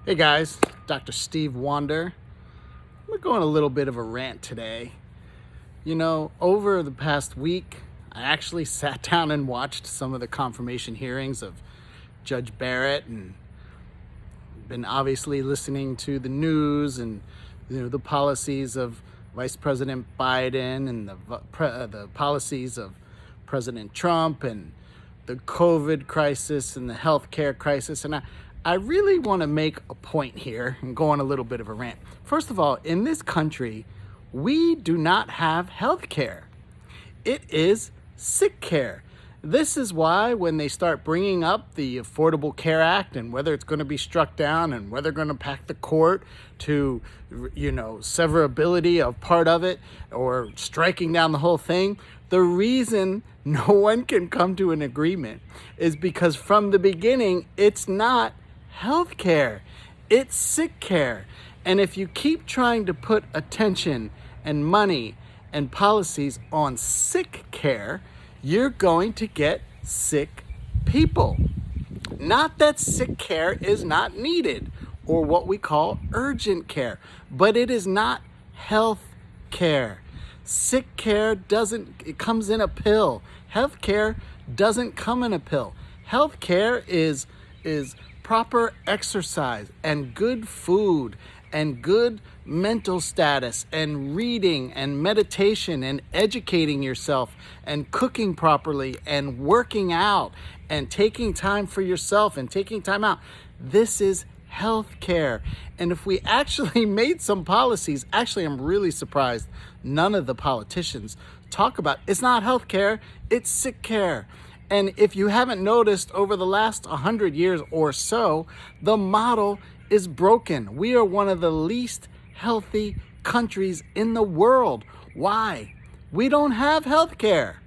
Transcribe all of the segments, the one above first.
Hey guys, Dr. Steve Wander. We're going a little bit of a rant today. You know, over the past week, I actually sat down and watched some of the confirmation hearings of Judge Barrett, and been obviously listening to the news and the policies of Vice President Biden and the policies of President Trump and the COVID crisis and the healthcare crisis. And I really want to make a point here and go on a little bit of a rant. First of all, in this country, we do not have health care. It is sick care. This is why when they start bringing up the Affordable Care Act and whether it's going to be struck down and whether they're going to pack the court to, severability of part of it or striking down the whole thing, the reason no one can come to an agreement is because from the beginning, it's not health care, it's sick care. And if you keep trying to put attention and money and policies on sick care, you're going to get sick people. Not that sick care is not needed or what we call urgent care, but it is not health care. Sick care it comes in a pill. Health care doesn't come in a pill. Health care is proper exercise and good food and good mental status and reading and meditation and educating yourself and cooking properly and working out and taking time for yourself and taking time out. This is health care. And if we actually made some policies, actually I'm really surprised none of the politicians talk about it's not health care, it's sick care. And if you haven't noticed, over the last 100 years or so, the model is broken. We are one of the least healthy countries in the world. Why? We don't have health care.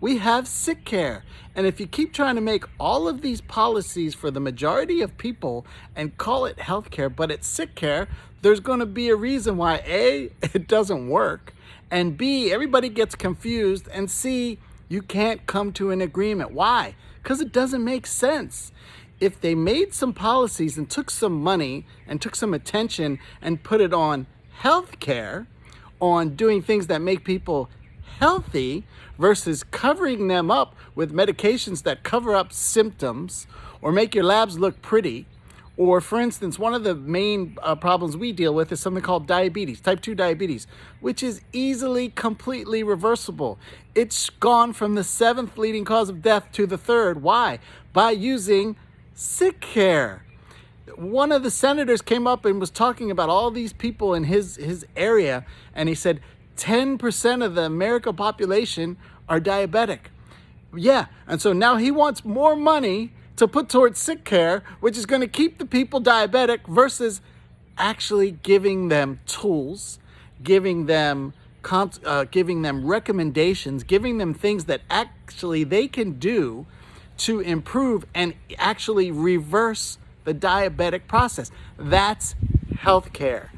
We have sick care. And if you keep trying to make all of these policies for the majority of people and call it health care, but it's sick care, there's going to be a reason why A, it doesn't work, and B, everybody gets confused, and C, you can't come to an agreement. Why? Because it doesn't make sense. If they made some policies and took some money and took some attention and put it on healthcare, on doing things that make people healthy versus covering them up with medications that cover up symptoms or make your labs look pretty. Or for instance, one of the main problems we deal with is something called diabetes, type 2 diabetes, which is easily, completely reversible. It's gone from the 7th leading cause of death to the 3rd. Why? By using sick care. One of the senators came up and was talking about all these people in his area, and he said 10% of the American population are diabetic. Yeah, and so now he wants more money to put towards sick care, which is going to keep the people diabetic versus actually giving them tools, giving them recommendations, giving them things that actually they can do to improve and actually reverse the diabetic process. That's healthcare.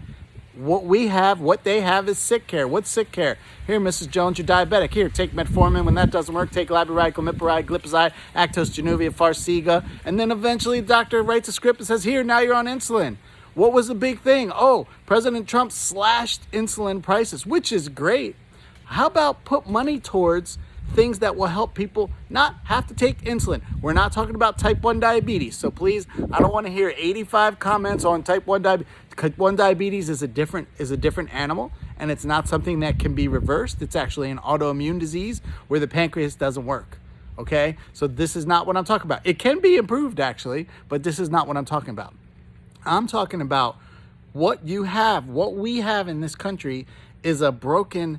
What they have is sick care. What's sick care? Here, Mrs. Jones, you're diabetic. Here, take Metformin. When that doesn't work, take Glipizide, Glipizide, Actos, Farxiga. And then eventually the doctor writes a script and says, here, now you're on insulin. What was the big thing? Oh, President Trump slashed insulin prices, which is great. How about put money towards things that will help people not have to take insulin? We're not talking about type 1 diabetes. So please, I don't want to hear 85 comments on type 1 diabetes. Type 1 diabetes is a different animal, and it's not something that can be reversed. It's actually an autoimmune disease where the pancreas doesn't work. Okay? So this is not what I'm talking about. It can be improved actually, but this is not what I'm talking about. I'm talking about what we have in this country is a broken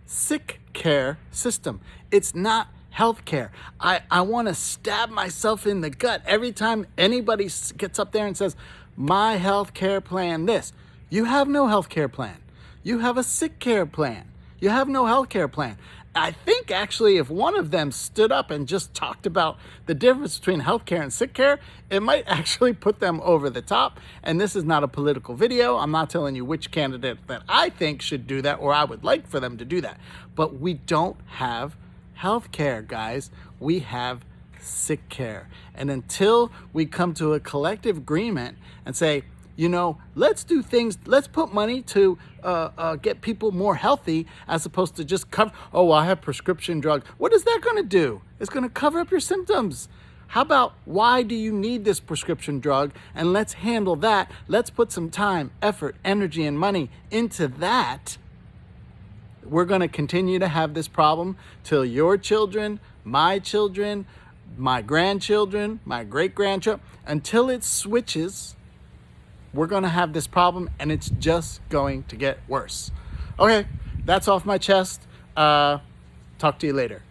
sick care system. It's not health care. I want to stab myself in the gut every time anybody gets up there and says, my health care plan this. You have no health care plan. You have a sick care plan. You have no health care plan. I think actually if one of them stood up and just talked about the difference between health care and sick care, it might actually put them over the top. And this is not a political video. I'm not telling you which candidate that I think should do that or I would like for them to do that. But we don't have health care, guys. We have sick care. And until we come to a collective agreement and say, You know, let's do things, let's put money to get people more healthy as opposed to just cover, oh, I have prescription drug. What is that going to do? It's going to cover up your symptoms. How about, why do you need this prescription drug? And let's handle that. Let's put some time, effort, energy, and money into that. We're going to continue to have this problem till your children, my grandchildren, my great-grandchildren, until it switches. We're going to have this problem, and it's just going to get worse. Okay, that's off my chest. Talk to you later.